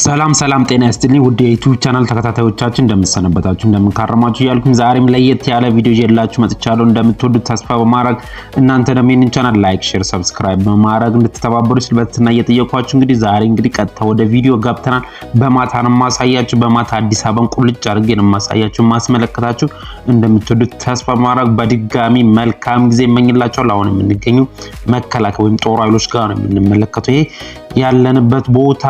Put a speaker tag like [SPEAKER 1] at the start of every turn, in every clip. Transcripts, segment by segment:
[SPEAKER 1] ሰላም ጤና ይስጥልኝ ውድ የዩቲዩብ ቻናል ተከታታዮቻችን እንደምትሰነበታችሁ እንደምንካረማችሁ ያልኩኝ ዛሬም ለየት ያለ ቪዲዮ ይዤላችሁ መጥቻለሁ። እንደምትወዱት ተስፋ በማድረግ እናንተ ደግሞ ይህንን ቻናል ላይክ፣ ሼር፣ ሰብስክራይብ በማድረግ እንድትተባበሩ ስል በትህትና እየጠየኳችሁ ዛሬ ቀጥታ ወደ ቪዲዮ ገብተናል። በማታ ነው ማሳያችሁ። በማታ አዲስ አበባን ቁልጭ አድርጌ ነው ማሳያችሁ ማስመለከታችሁ። እንደምትወዱት ተስፋ በማድረግ በድጋሚ መልካም ጊዜ እመኝላችኋለሁ። አሁን የምንገኘው መከላከያ ወይም ጦር ኃይሎች ጋር ነው የምንመለከተው። ይሄ ያለንበት ቦታ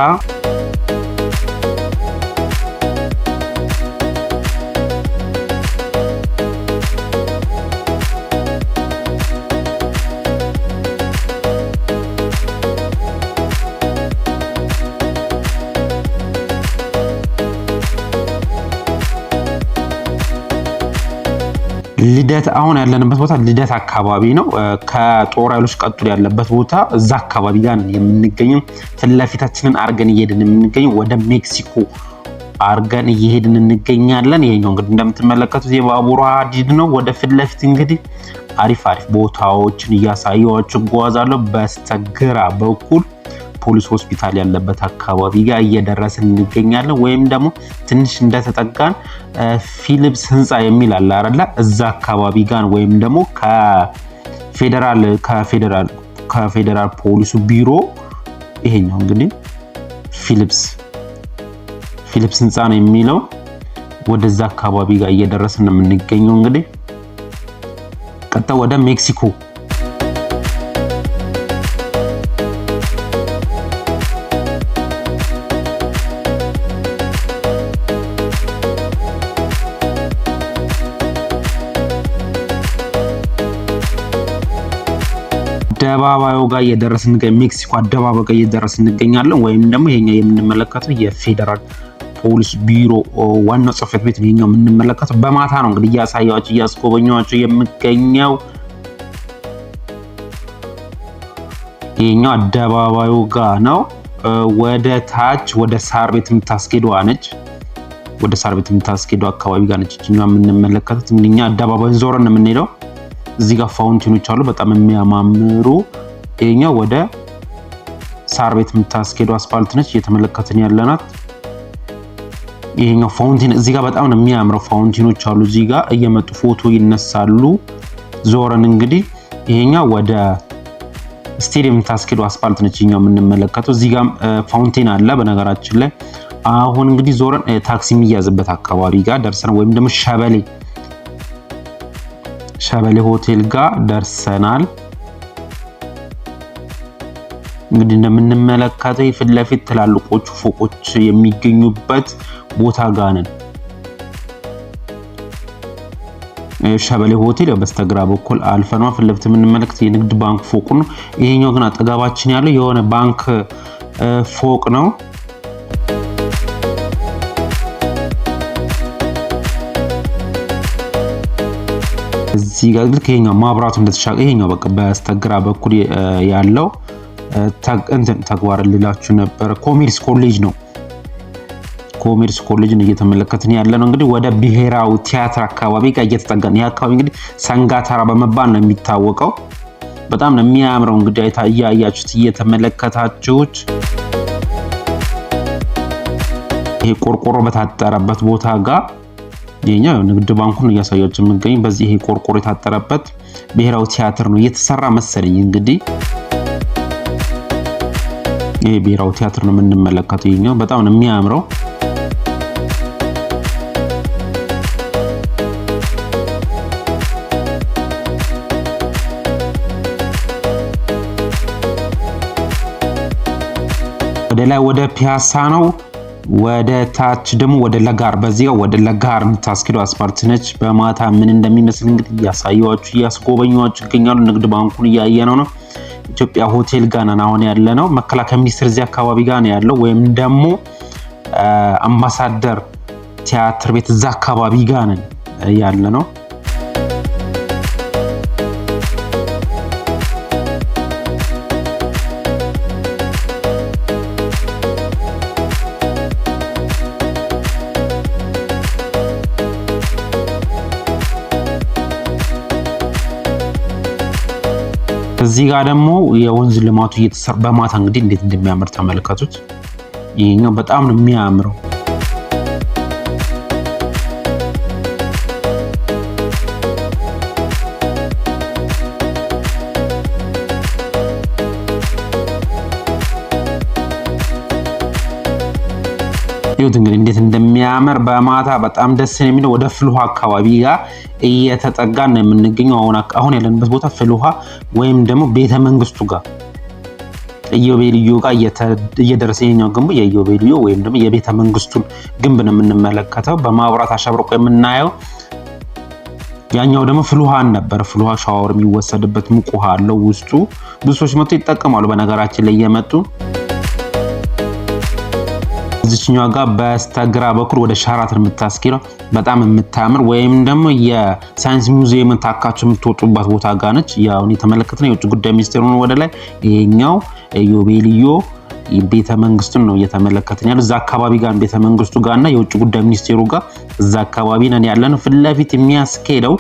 [SPEAKER 1] ልደት አሁን ያለንበት ቦታ ልደት አካባቢ ነው። ከጦር ኃይሎች ቀጥሎ ያለበት ቦታ እዛ አካባቢ ጋር ነው የምንገኘው። ፍለፊታችንን አርገን እየሄድን የምንገኘው ወደ ሜክሲኮ አርገን እየሄድን እንገኛለን። ይሄኛው እንግዲህ እንደምትመለከቱት የባቡር ሀዲድ ነው። ወደ ፍለፊት እንግዲህ አሪፍ ቦታዎችን እያሳየኋችሁ እጓዛለሁ። በስተግራ በኩል ፖሊስ ሆስፒታል ያለበት አካባቢ ጋር እየደረስን እንገኛለን። ወይም ደግሞ ትንሽ እንደተጠጋን ፊሊፕስ ህንፃ የሚል አለ አይደል? እዛ አካባቢ ጋር ወይም ደግሞ ከፌደራል ፖሊሱ ቢሮ ይሄኛው እንግዲህ ፊሊፕስ ህንፃ ነው የሚለው። ወደዛ አካባቢ ጋር እየደረስን ነው የምንገኘው። እንግዲህ ቀጥታ ወደ ሜክሲኮ አደባባዩ ጋር እየደረስን ሜክሲኮ አደባባዩ ጋር እየደረስን እንገኛለን። ወይም ደግሞ ይሄኛ የምንመለከተው የፌደራል ፖሊስ ቢሮ ዋናው ጽሕፈት ቤት ነው ይሄኛው የምንመለከተው። በማታ ነው እንግዲህ እያስጎበኘኋችሁ የምገኘው። ይሄኛው አደባባዩ ጋር ነው። ወደ ታች ወደ ሳር ቤት የምታስኬደው ነች። ወደ ሳር ቤት የምታስኬደው አካባቢ ጋር ነች እኛው የምንመለከተው። እኛ አደባባዩን ዞረን ነው የምንሄደው። እዚህ ጋር ፋውንቴኖች አሉ በጣም የሚያማምሩ። ይሄኛው ወደ ሳር ቤት የምታስኬደው አስፋልት ነች እየተመለከትን ያለናት። ይሄኛው ፋውንቴን እዚህ ጋር በጣም ነው የሚያምረው። ፋውንቴኖች አሉ እዚህ ጋር እየመጡ ፎቶ ይነሳሉ። ዞረን እንግዲህ ይሄኛው ወደ ስቴዲየም የምታስኬደው አስፋልት ነች እኛው የምንመለከተው። እዚህ ጋር ፋውንቴን አለ በነገራችን ላይ። አሁን እንግዲህ ዞረን ታክሲ የሚያዝበት አካባቢ ጋር ደርሰናል። ወይም ደግሞ ሸበሌ ሆቴል ጋር ደርሰናል። እንግዲህ እንደምንመለከተው የፊት ለፊት ትላልቆቹ ፎቆች የሚገኙበት ቦታ ጋር ነን። ሸበሌ ሆቴል በስተግራ በኩል አልፈናል። ፊት ለፊት የምንመለከተው የንግድ ባንክ ፎቅ ነው። ይሄኛው ግን አጠገባችን ያለው የሆነ ባንክ ፎቅ ነው። እዚህ ጋር ልክ ይሄኛው ማብራቱ እንደተሻገረ ይሄኛው በቃ በስተግራ በኩል ያለው ተግባር ልላችሁ ነበር ኮሜርስ ኮሌጅ ነው። ኮሜርስ ኮሌጅን እየተመለከትን ያለ ነው። እንግዲህ ወደ ብሔራዊ ቲያትር አካባቢ ጋር እየተጠጋን። ይሄ አካባቢ እንግዲህ ሰንጋተራ በመባል ነው የሚታወቀው። በጣም ነው የሚያምረው። እንግዲህ እያያችሁት እየተመለከታችሁት ይሄ ቆርቆሮ በታጠረበት ቦታ ጋር ይሄኛው ንግድ ባንኩን እያሳያችሁ የምገኝ። በዚህ ይሄ ቆርቆሮ የታጠረበት ብሔራዊ ቲያትር ነው እየተሰራ መሰለኝ። እንግዲህ ይሄ ብሔራዊ ቲያትር ነው የምንመለከተው። ይሄኛው በጣም ነው የሚያምረው። ወደ ላይ ወደ ፒያሳ ነው። ወደ ታች ደግሞ ወደ ለጋር በዚህ ጋር ወደ ለጋር የምታስኬደው አስፋልት ነች። በማታ ምን እንደሚመስል እንግዲህ እያሳየኋችሁ እያስጎበኘኋችሁ ይገኛሉ። ንግድ ባንኩን እያየነው ነው። ኢትዮጵያ ሆቴል ጋር ነን አሁን ያለነው። መከላከያ ሚኒስቴር እዚህ አካባቢ ጋር ነው ያለው። ወይም ደግሞ አምባሳደር ቲያትር ቤት እዛ አካባቢ ጋር ነን ያለነው። እዚህ ጋር ደግሞ የወንዝ ልማቱ እየተሰራ በማታ እንግዲህ እንዴት እንደሚያምር ተመልከቱት። ይሄኛው በጣም ነው የሚያምረው። ይሁት እንግዲህ እንዴት እንደሚያምር በማታ በጣም ደስ የሚለው ወደ ፍልውሃ አካባቢ ጋር እየተጠጋን ነው የምንገኘው። አሁን ያለንበት ቦታ ፍልውሃ ወይም ደግሞ ቤተ መንግስቱ ጋር ኢዮቤልዩ ጋር እየደረሰ የኛው ግንቡ የኢዮቤልዩ ወይም ደግሞ የቤተ መንግስቱን ግንብ ነው የምንመለከተው። በማብራት አሸብርቆ የምናየው ያኛው ደግሞ ፍልውሃን ነበር። ፍልውሃ ሻወር የሚወሰድበት ሙቅ ውሃ አለው ውስጡ። ብዙ ሰዎች መጥቶ ይጠቀማሉ በነገራችን ላይ እየመጡ። እዚህኛው ጋር በስተግራ በኩል ወደ ሸራተን የምታስኬደው በጣም የምታምር ወይም ደግሞ የሳይንስ ሙዚየምን ታካችሁ የምትወጡባት ቦታ ጋር ነች። ያው የተመለከትነው የውጭ ጉዳይ ሚኒስቴሩን ወደ ላይ ይሄኛው ኢዮቤልዩ ቤተ መንግስቱን ነው እየተመለከትን ያለው። እዛ አካባቢ ጋር ቤተ መንግስቱ ጋርና የውጭ ጉዳይ ሚኒስቴሩ ጋር እዛ አካባቢ ነን ያለነው። ፊት ለፊት የሚያስኬደው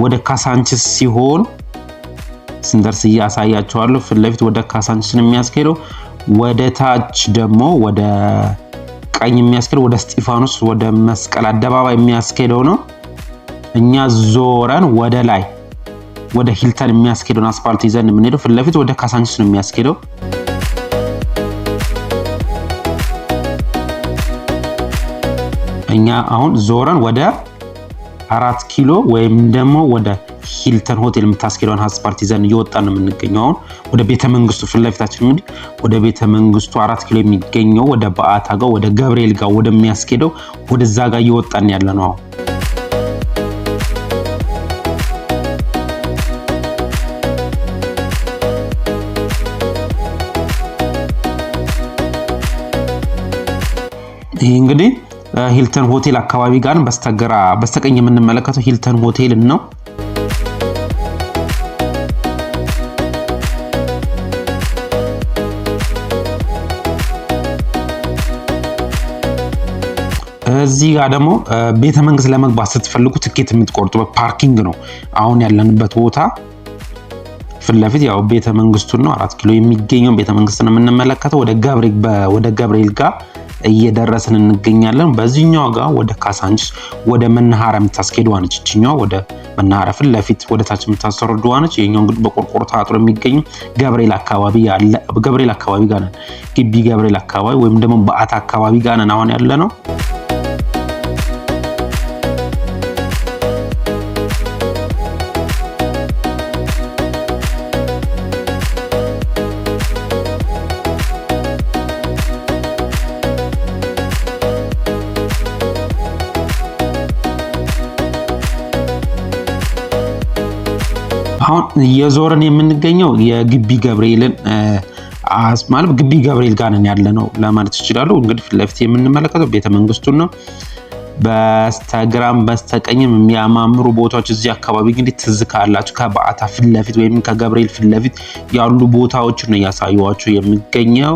[SPEAKER 1] ወደ ካሳንቺስ ሲሆን ስንደርስ እያሳያቸዋለሁ። ፊት ለፊት ወደ ካሳንቺስ ነው የሚያስኬደው። ወደ ታች ደግሞ ወደ ቀኝ የሚያስኬደው ወደ እስጢፋኖስ ወደ መስቀል አደባባይ የሚያስኬደው ነው። እኛ ዞረን ወደ ላይ ወደ ሂልተን የሚያስኬደውን አስፋልት ይዘን የምንሄደው። ፊት ለፊት ወደ ካሳንቺስ ነው የሚያስኬደው። እኛ አሁን ዞረን ወደ 4 ኪሎ ወይም ደግሞ ወደ ሂልተን ሆቴል የምታስኬደውን አስፋልት ይዘን እየወጣን ነው የምንገኘው። አሁን ወደ ቤተ መንግስቱ ፊት ለፊታችን እንግዲህ ወደ ቤተ መንግስቱ 4 ኪሎ የሚገኘው ወደ በዓታ ጋር ወደ ገብርኤል ጋር ወደሚያስኬደው ወደዛ ጋር እየወጣን ያለ ነው። ይሄ እንግዲህ ሂልተን ሆቴል አካባቢ ጋር በስተቀኝ የምንመለከተው ሂልተን ሆቴል ነው። እዚህ ጋር ደግሞ ቤተ መንግስት ለመግባት ስትፈልጉ ትኬት የምትቆርጡ በፓርኪንግ ነው። አሁን ያለንበት ቦታ ፊት ለፊት ያው ቤተ መንግስቱን ነው 4 ኪሎ የሚገኘው ቤተ መንግስት ነው የምንመለከተው። ወደ ገብርኤል ጋር እየደረስን እንገኛለን። በዚህኛው ጋር ወደ ካሳንቺስ ወደ መናሃሪያ የምታስኬደው ነች። እቺኛው ወደ መናሃሪያ ፊት ለፊት ወደ ታች የምታስወርደው ነች። ይሄኛው እንግዲህ በቆርቆሮ ታጥሮ የሚገኝ ገብርኤል አካባቢ ያለ ገብርኤል አካባቢ ጋር ነን። ግቢ ገብርኤል አካባቢ ወይም ደግሞ በዓታ አካባቢ ጋር ነን አሁን ያለ ነው። አሁን የዞርን የምንገኘው የግቢ ገብርኤልን ማለት ግቢ ገብርኤል ጋር ነን ያለነው ለማለት ይችላል። እንግዲህ ፊት ለፊት የምንመለከተው ቤተ መንግስቱን ነው። በስተግራም በስተቀኝም የሚያማምሩ ቦታዎች እዚህ አካባቢ እንግዲህ ትዝ ካላችሁ ከበዓታ ፊት ለፊት ወይም ከገብርኤል ፊት ለፊት ያሉ ቦታዎችን ነው ያሳየዋችሁ የሚገኘው።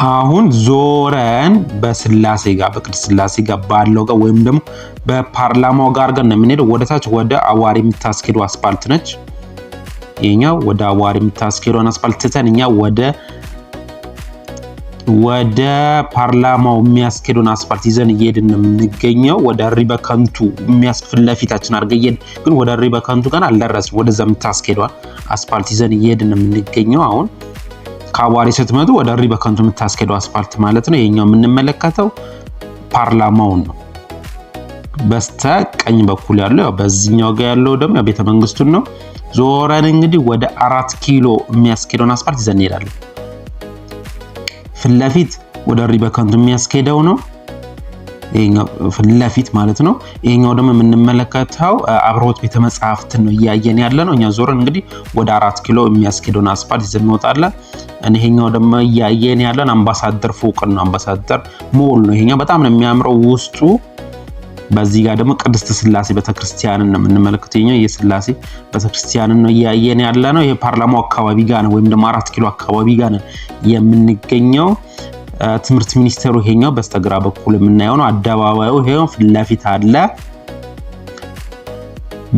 [SPEAKER 1] አሁን ዞረን በስላሴ ጋር በቅድስት ስላሴ ጋር ባለው ጋር ወይም ደግሞ በፓርላማው ጋር ነው የምንሄደው። ወደታች ወደ አዋሪ የምታስኬደው አስፋልት ነች። ይሄኛው ወደ አዋሪ የምታስኬደው አስፋልት ትተን እኛ ወደ ፓርላማው የሚያስኬደውን አስፋልት ይዘን እየሄድን ነው የምንገኘው። ወደ ሪበከንቱ የሚያስፍል ለፊታችን አድርገን ግን ወደ ሪበከንቱ ጋር አልደረስንም። ወደዛ የምታስኬደው አስፋልት ይዘን እየሄድን ነው የምንገኘው። አሁን ከአዋሪ ስትመጡ ወደ ሪበከንቱ የምታስኬደው አስፋልት ማለት ነው። ይሄኛው የምንመለከተው ፓርላማውን ነው። በስተ ቀኝ በኩል ያለው ያው በዚህኛው ጋር ያለው ደግሞ ቤተ መንግስቱን ነው። ዞረን እንግዲህ ወደ 4 ኪሎ የሚያስኬደውን አስፋልት ይዘን እንሄዳለን። ፊት ለፊት ወደ ሪበከንቱ የሚያስኬደው ነው። ይሄኛው ፊት ለፊት ማለት ነው። ይሄኛው ደግሞ የምንመለከተው አብርሆት ቤተ መጻሕፍትን ነው እያየን ያለ ነው። እኛ ዞረን እንግዲህ ወደ 4 ኪሎ የሚያስኬደውን አስፋልት ይዘን እንወጣለን። ይሄኛው ደግሞ እያየን ያለን አምባሳደር ፎቅ ነው። አምባሳደር ሞል ነው። ይሄኛው በጣም ነው የሚያምረው። ውስጡ በዚህ ጋር ደግሞ ቅድስት ስላሴ ቤተክርስቲያንን ነው የምንመለከተው። የስላሴ ቤተክርስቲያንን ነው እያየን ያለ ነው። ይሄ ፓርላማው አካባቢ ጋር ነው ወይም ደግሞ 4 ኪሎ አካባቢ ጋር ነው የምንገኘው። ትምህርት ሚኒስቴሩ ይሄኛው በስተግራ በኩል የምናየው ነው። አደባባዩ ይሄው ፊት ለፊት አለ።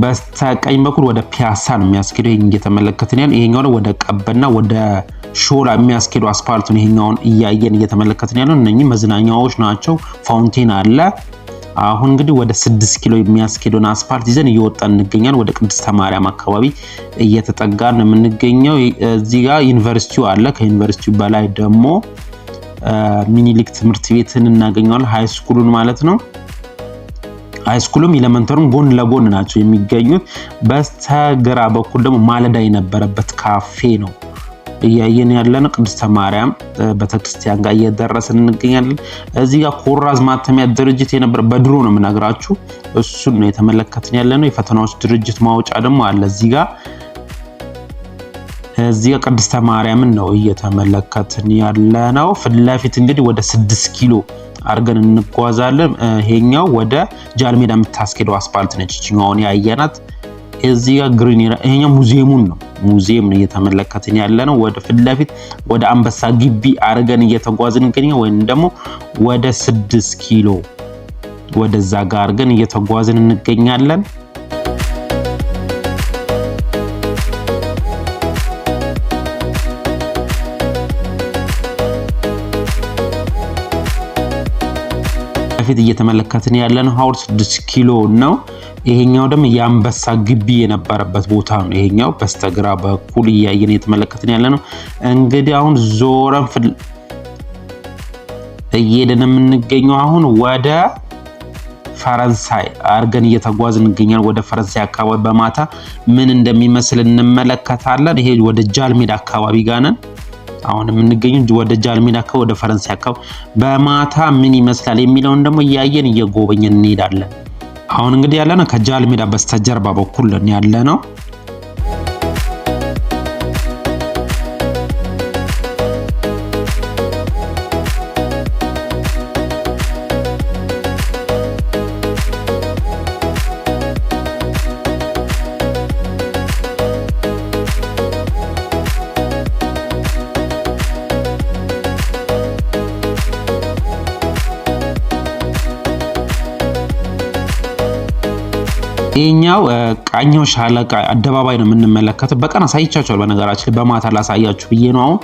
[SPEAKER 1] በስተቀኝ በኩል ወደ ፒያሳ ነው የሚያስኬደው። ይሄን እየተመለከትን ያለው ይሄኛው ነው ወደ ቀበና ወደ ሾላ የሚያስኬደው አስፓልት ነው። ይሄኛውን እያየን እየተመለከትን ያለው እነኚህ መዝናኛዎች ናቸው። ፋውንቴን አለ። አሁን እንግዲህ ወደ 6 ኪሎ የሚያስኬደውን አስፓልት ይዘን እየወጣን እንገኛለን። ወደ ቅድስተ ማርያም አካባቢ እየተጠጋን ነው የምንገኘው። እዚህ ጋር ዩኒቨርሲቲው አለ። ከዩኒቨርሲቲው በላይ ደግሞ ሚኒሊክ ትምህርት ቤትን እናገኘዋለን። ሃይ ስኩሉን ማለት ነው። ሃይ ስኩሉም ኤሌመንተሩን ጎን ለጎን ናቸው የሚገኙት። በስተግራ በኩል ደግሞ ማለዳ የነበረበት ካፌ ነው እያየን ያለነው። ቅድስተ ማርያም ቤተክርስቲያን ጋር እየደረስን እንገኛለን። እዚህ ጋር ኮራዝ ማተሚያ ድርጅት የነበረ በድሮ ነው የምነግራችሁ፣ እሱን ነው የተመለከትን ያለነው። የፈተናዎች ድርጅት ማውጫ ደግሞ አለ እዚህ ጋር ቅድስተ ማርያምን ነው እየተመለከትን ያለነው። ፊት ለፊት እንግዲህ ወደ 6 ኪሎ አርገን እንጓዛለን። ይሄኛው ወደ ጃልሜዳ የምታስኬደው አስፓልት ነች እቺኛውን ያየናት። እዚህ ጋር ግሪን ይሄኛው ሙዚየም ነው እየተመለከትን ያለነው። ወደ ፊት ለፊት ወደ አንበሳ ግቢ አርገን እየተጓዝን እንገኛለን። ወይንም ደግሞ ወደ 6 ኪሎ ወደዛ ጋር አርገን እየተጓዝን እንገኛለን። ፊት እየተመለከትን ያለነው ሐውልት 6 ኪሎ ነው። ይሄኛው ደግሞ የአንበሳ ግቢ የነበረበት ቦታ ነው። ይሄኛው በስተግራ በኩል እያየን እየተመለከትን ያለነው እንግዲህ አሁን ዞረን እየሄድን የምንገኘው አሁን ወደ ፈረንሳይ አርገን እየተጓዝን እንገኛለን። ወደ ፈረንሳይ አካባቢ በማታ ምን እንደሚመስል እንመለከታለን። ይሄ ወደ ጃልሜዳ አካባቢ ጋር ነን አሁን የምንገኘው። ወደ ጃልሜዳ አካባቢ ወደ ፈረንሳይ አካባቢ በማታ ምን ይመስላል የሚለውን ደግሞ እያየን እየጎበኘን እንሄዳለን። አሁን እንግዲህ ያለነው ከጃልሜዳ በስተጀርባ በኩል ያለነው። ይሄኛው ቃኘው ሻለቃ አደባባይ ነው የምንመለከተው። በቀን አሳይቻችኋለሁ በነገራችን ላይ በማታ ላሳያችሁ ብዬ ነው። አሁን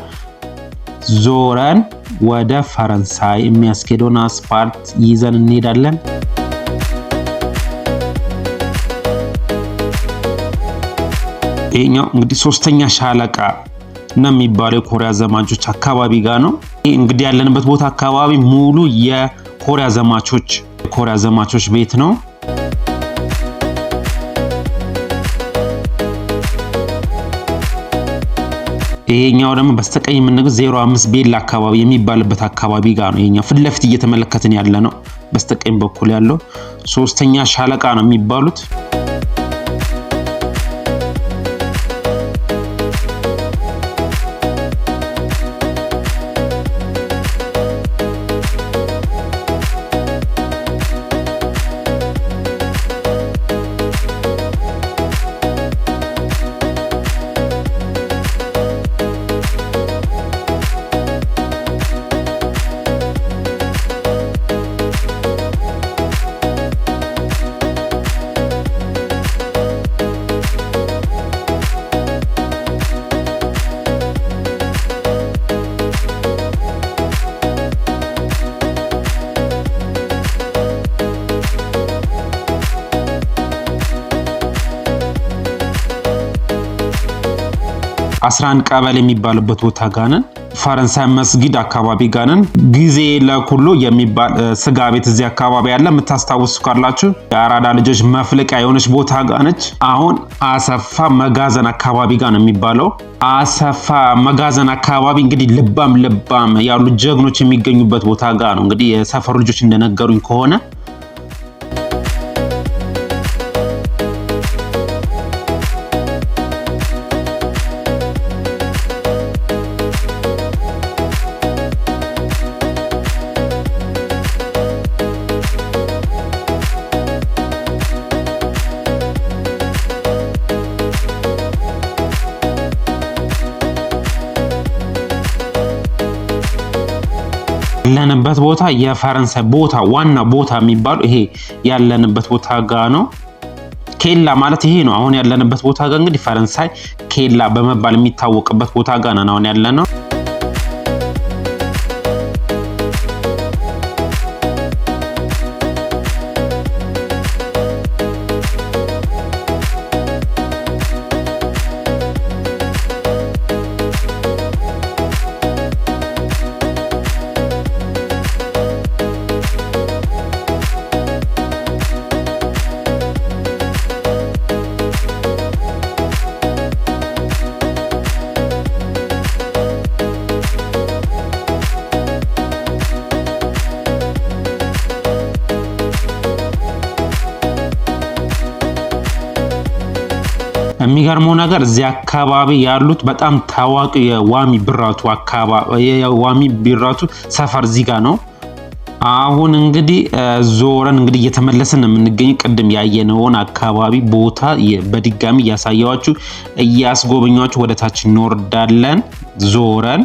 [SPEAKER 1] ዞረን ወደ ፈረንሳይ የሚያስኬደውን አስፓልት ይዘን እንሄዳለን። ይሄኛው እንግዲህ 3ኛ ሻለቃ ነው የሚባለው የኮሪያ ዘማቾች አካባቢ ጋር ነው። እንግዲህ ያለንበት ቦታ አካባቢ ሙሉ የኮሪያ ዘማቾች ቤት ነው። ይሄኛው ደግሞ በስተቀኝ የምንገኘው 05 ቤላ አካባቢ የሚባልበት አካባቢ ጋር ነው። ይሄኛው ፊት ለፊት እየተመለከትን ያለ ነው። በስተቀኝ በኩል ያለው 3ኛ ሻለቃ ነው የሚባሉት። አስራን ቀበሌ የሚባልበት ቦታ ጋር ነን። ፈረንሳይ መስጊድ አካባቢ ጋር ነን። ጊዜ ለኩሉ የሚባል ስጋ ቤት እዚህ አካባቢ ያለ የምታስታውሱ ካላችሁ የአራዳ ልጆች መፍለቂያ የሆነች ቦታ ጋር ነች። አሁን አሰፋ መጋዘን አካባቢ ጋር ነው የሚባለው። አሰፋ መጋዘን አካባቢ እንግዲህ ልባም ያሉ ጀግኖች የሚገኙበት ቦታ ጋር ነው። እንግዲህ የሰፈሩ ልጆች እንደነገሩኝ ከሆነ ያለንበት ቦታ የፈረንሳይ ቦታ ዋና ቦታ የሚባለው ይሄ ያለንበት ቦታ ጋር ነው። ኬላ ማለት ይሄ ነው። አሁን ያለንበት ቦታ ጋር እንግዲህ ፈረንሳይ ኬላ በመባል የሚታወቅበት ቦታ ጋር ነው አሁን ያለነው። የሚገርመው ነገር እዚህ አካባቢ ያሉት በጣም ታዋቂ የዋሚ ቢራቱ አካባቢ የዋሚ ቢራቱ ሰፈር እዚህ ጋር ነው። አሁን እንግዲህ ዞረን እንግዲህ እየተመለስን ነው የምንገኘው። ቅድም ያየነውን አካባቢ ቦታ በድጋሚ እያሳየዋችሁ እያስጎበኛችሁ ወደ ታች እንወርዳለን ዞረን።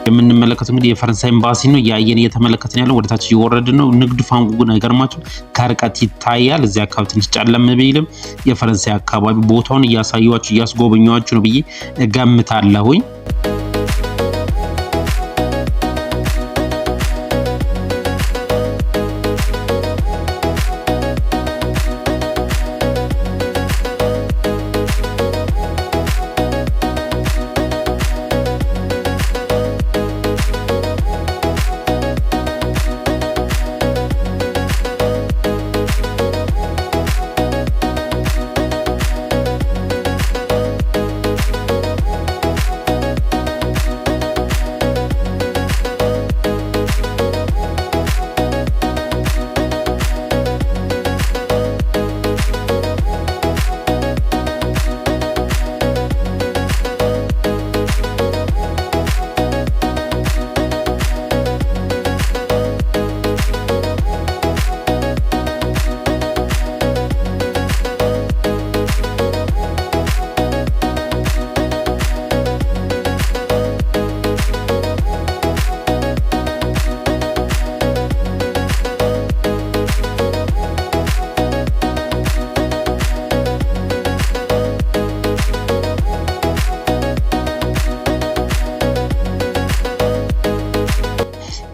[SPEAKER 1] የምንመለከተው እንግዲህ የፈረንሳይ ኤምባሲ ነው። ያየን እየተመለከትን ያለው ወደ ታች እየወረድን ነው። ንግድ ፋንጉ ነገርማችሁ ከርቀት ይታያል። እዚህ አካባቢ ትንሽ ጨለም ቢልም የፈረንሳይ አካባቢ ቦታውን እያሳየዋችሁ እያስጎበኛችሁ ነው ብዬ እገምታለሁኝ።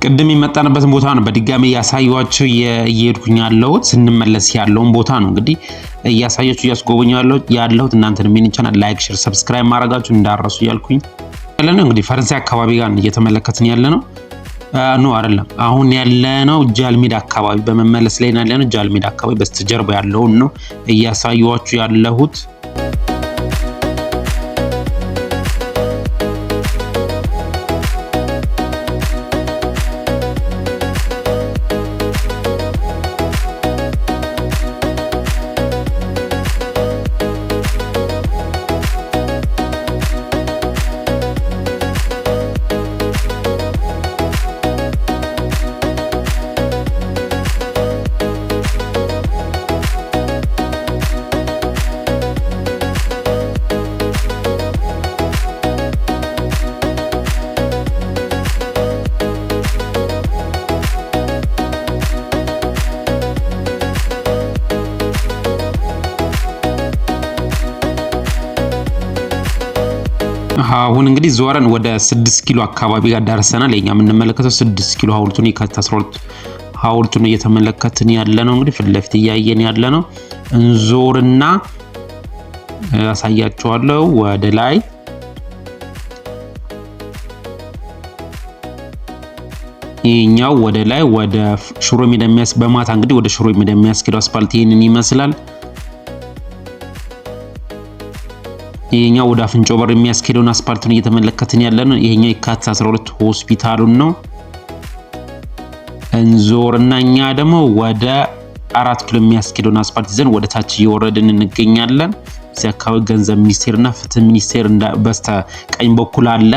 [SPEAKER 1] ቅድም የመጣንበትን ቦታ ነው በድጋሚ ያሳያችሁ እየሄድኩኝ ያለሁት። ስንመለስ ያለውን ቦታ ነው እንግዲህ እያሳያችሁ እያስጎበኛለሁ ያለሁት። እናንተን ምን ቻናል ላይክ፣ ሼር፣ ሰብስክራይብ ማድረጋችሁ እንዳረሱ ያልኩኝ ያለነው እንግዲህ ፈረንሳይ አካባቢ ጋር እየተመለከትን ያለነው ነው አይደለም። አሁን ያለነው ጃልሜዳ አካባቢ በመመለስ ላይ ያለነው ጃልሜዳ አካባቢ በስተጀርባ ያለውን ነው እያሳያችሁ ያለሁት። አሁን እንግዲህ ዞረን ወደ 6 ኪሎ አካባቢ ጋር ደርሰናል። የኛ የምንመለከተው 6 ኪሎ ሐውልቱን ከ12 ሐውልቱን እየተመለከትን ያለ ነው። እንግዲህ ፊት ለፊት እያየን ያለ ነው። እንዞርና ያሳያችኋለሁ ወደ ላይ ይኛው ወደ ላይ ወደ ሽሮ ሜዳ በማታ እንግዲህ ወደ ሽሮ ሜዳ የሚያስኬደው አስፋልት ይሄንን ይመስላል። ይሄኛው ወደ አፍንጮ በር የሚያስኬደውን አስፋልትን እየተመለከትን ያለነው። ይሄኛው የካቲት 12 ሆስፒታሉን ነው። እንዞርና እኛ ደግሞ ወደ 4 ኪሎ የሚያስኬደውን አስፓልት ይዘን ወደ ታች እየወረድን እንገኛለን። እዚህ አካባቢ ገንዘብ ሚኒስቴርና ፍትህ ሚኒስቴር በስተ ቀኝ በኩል አለ።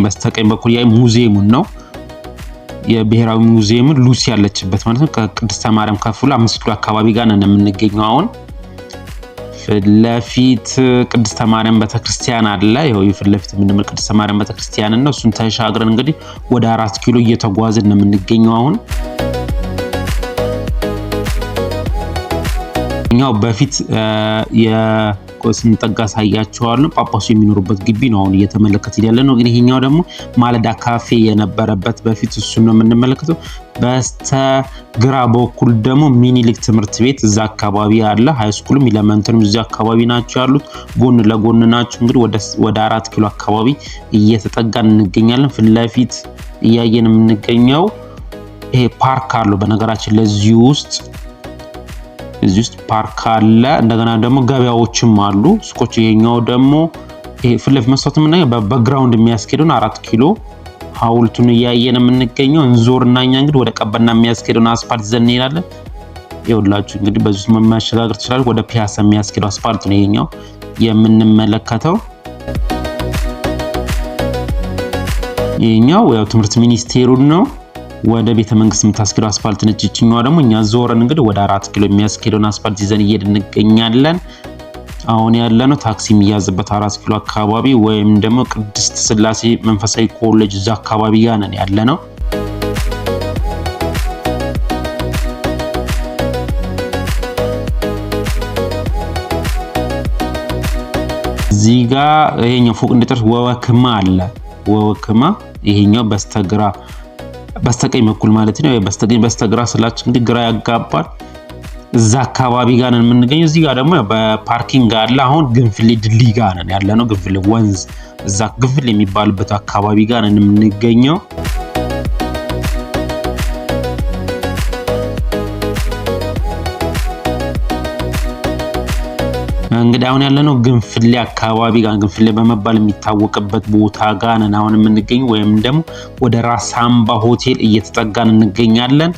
[SPEAKER 1] በስተቀኝ በኩል ያይ ሙዚየሙን ነው የብሔራዊ ሙዚየም ሉሲ ያለችበት ማለት ነው። ከቅድስተ ማርያም ከፍሎ 5 ኪሎ አካባቢ ጋር ነን የምንገኘው። አሁን ለፊት ቅድስተ ማርያም ቤተክርስቲያን አለ። ይሄው ይፍለፊት ምንድነው ቅድስተ ማርያም ቤተክርስቲያን ነው። እሱን ተሻግረን እንግዲህ ወደ 4 ኪሎ እየተጓዝን ነው የምንገኘው። አሁን እኛው በፊት ስንጠጋ ሳያቸዋለሁ ጳጳሱ የሚኖሩበት ግቢ ነው አሁን እየተመለከትን ያለ ነው። እንግዲህ ይሄኛው ደግሞ ማለዳ ካፌ የነበረበት በፊት እሱ ነው የምንመለከተው። በስተግራ በኩል ደግሞ ሚኒሊክ ትምህርት ቤት እዛ አካባቢ አለ። ሃይ ስኩልም ኢለመንተሪም እዛ አካባቢ ናቸው ያሉት፣ ጎን ለጎን ናቸው። እንግዲህ ወደ 4 ኪሎ አካባቢ እየተጠጋን እንገኛለን። ፊት ለፊት እያየን የምንገኘው ይሄ ፓርክ አለው። በነገራችን ለዚህ ውስጥ ፓርክ አለ። እንደገና ደግሞ ገበያዎችም አሉ፣ ሱቆች። ይሄኛው ደግሞ ይሄ ፊት ለፊት መስታወት የምናየው በግራውንድ የሚያስኬደውን 4 ኪሎ ሐውልቱን እያየን የምንገኘው። እንዞርና እኛ እንግዲህ ወደ ቀበና የሚያስኬደውን አስፓልት ይዘን እንሄዳለን። ይኸውላችሁ እንግዲህ በዚህ መሻገር ትችላል። ወደ ፒያሳ የሚያስኬደው አስፓልት ነው ይሄኛው የምንመለከተው። ይሄኛው ያው ትምህርት ሚኒስቴሩን ነው። ወደ ቤተ መንግስት የምታስኬደው አስፓልት ነች። እቺኛዋ ደግሞ እኛ ዞረን እንግዲህ ወደ 4 ኪሎ የሚያስኬደውን አስፓልት ይዘን እየሄድን እንገኛለን። አሁን ያለነው ታክሲ የሚያዝበት 4 ኪሎ አካባቢ ወይም ደግሞ ቅድስት ስላሴ መንፈሳዊ ኮሌጅ እዛ አካባቢ ጋር ነን ያለነው። እዚህ ጋር ይሄኛው ፎቅ እንደተርስ ወወክማ አለ። ወወክማ ይሄኛው በስተቀኝ በኩል ማለት ነው። በስተግራ ስላችሁ እንግዲህ ግራ ያጋባል። እዛ አካባቢ ጋር ነን የምንገኘው። እዚህ ጋር ደግሞ በፓርኪንግ አለ። አሁን ግንፍሌ ድልድይ ጋር ነን ያለነው። ግንፍሌ ወንዝ እዛ ግንፍሌ የሚባልበት አካባቢ ጋር ነን የምንገኘው። እንግዲህ አሁን ያለነው ግንፍሌ አካባቢ ጋር ግንፍሌ በመባል የሚታወቅበት ቦታ ጋር ነን አሁን የምንገኘው፣ ወይም ደግሞ ወደ ራስ አምባ ሆቴል እየተጠጋን እንገኛለን።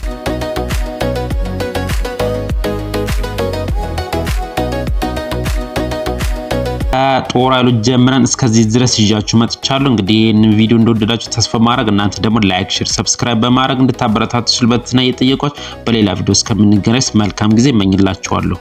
[SPEAKER 1] ጦር ኃይሎች ጀምረን እስከዚህ ድረስ ይዣችሁ መጥቻለሁ። እንግዲህ ይሄንን ቪዲዮ እንደወደዳችሁ ተስፋ ማድረግ፣ እናንተ ደግሞ ላይክ፣ ሼር፣ ሰብስክራይብ በማድረግ እንድታበረታቱ ስልበትና እየጠየቋችሁ በሌላ ቪዲዮ እስከምንገናኝ መልካም ጊዜ እመኝላችኋለሁ።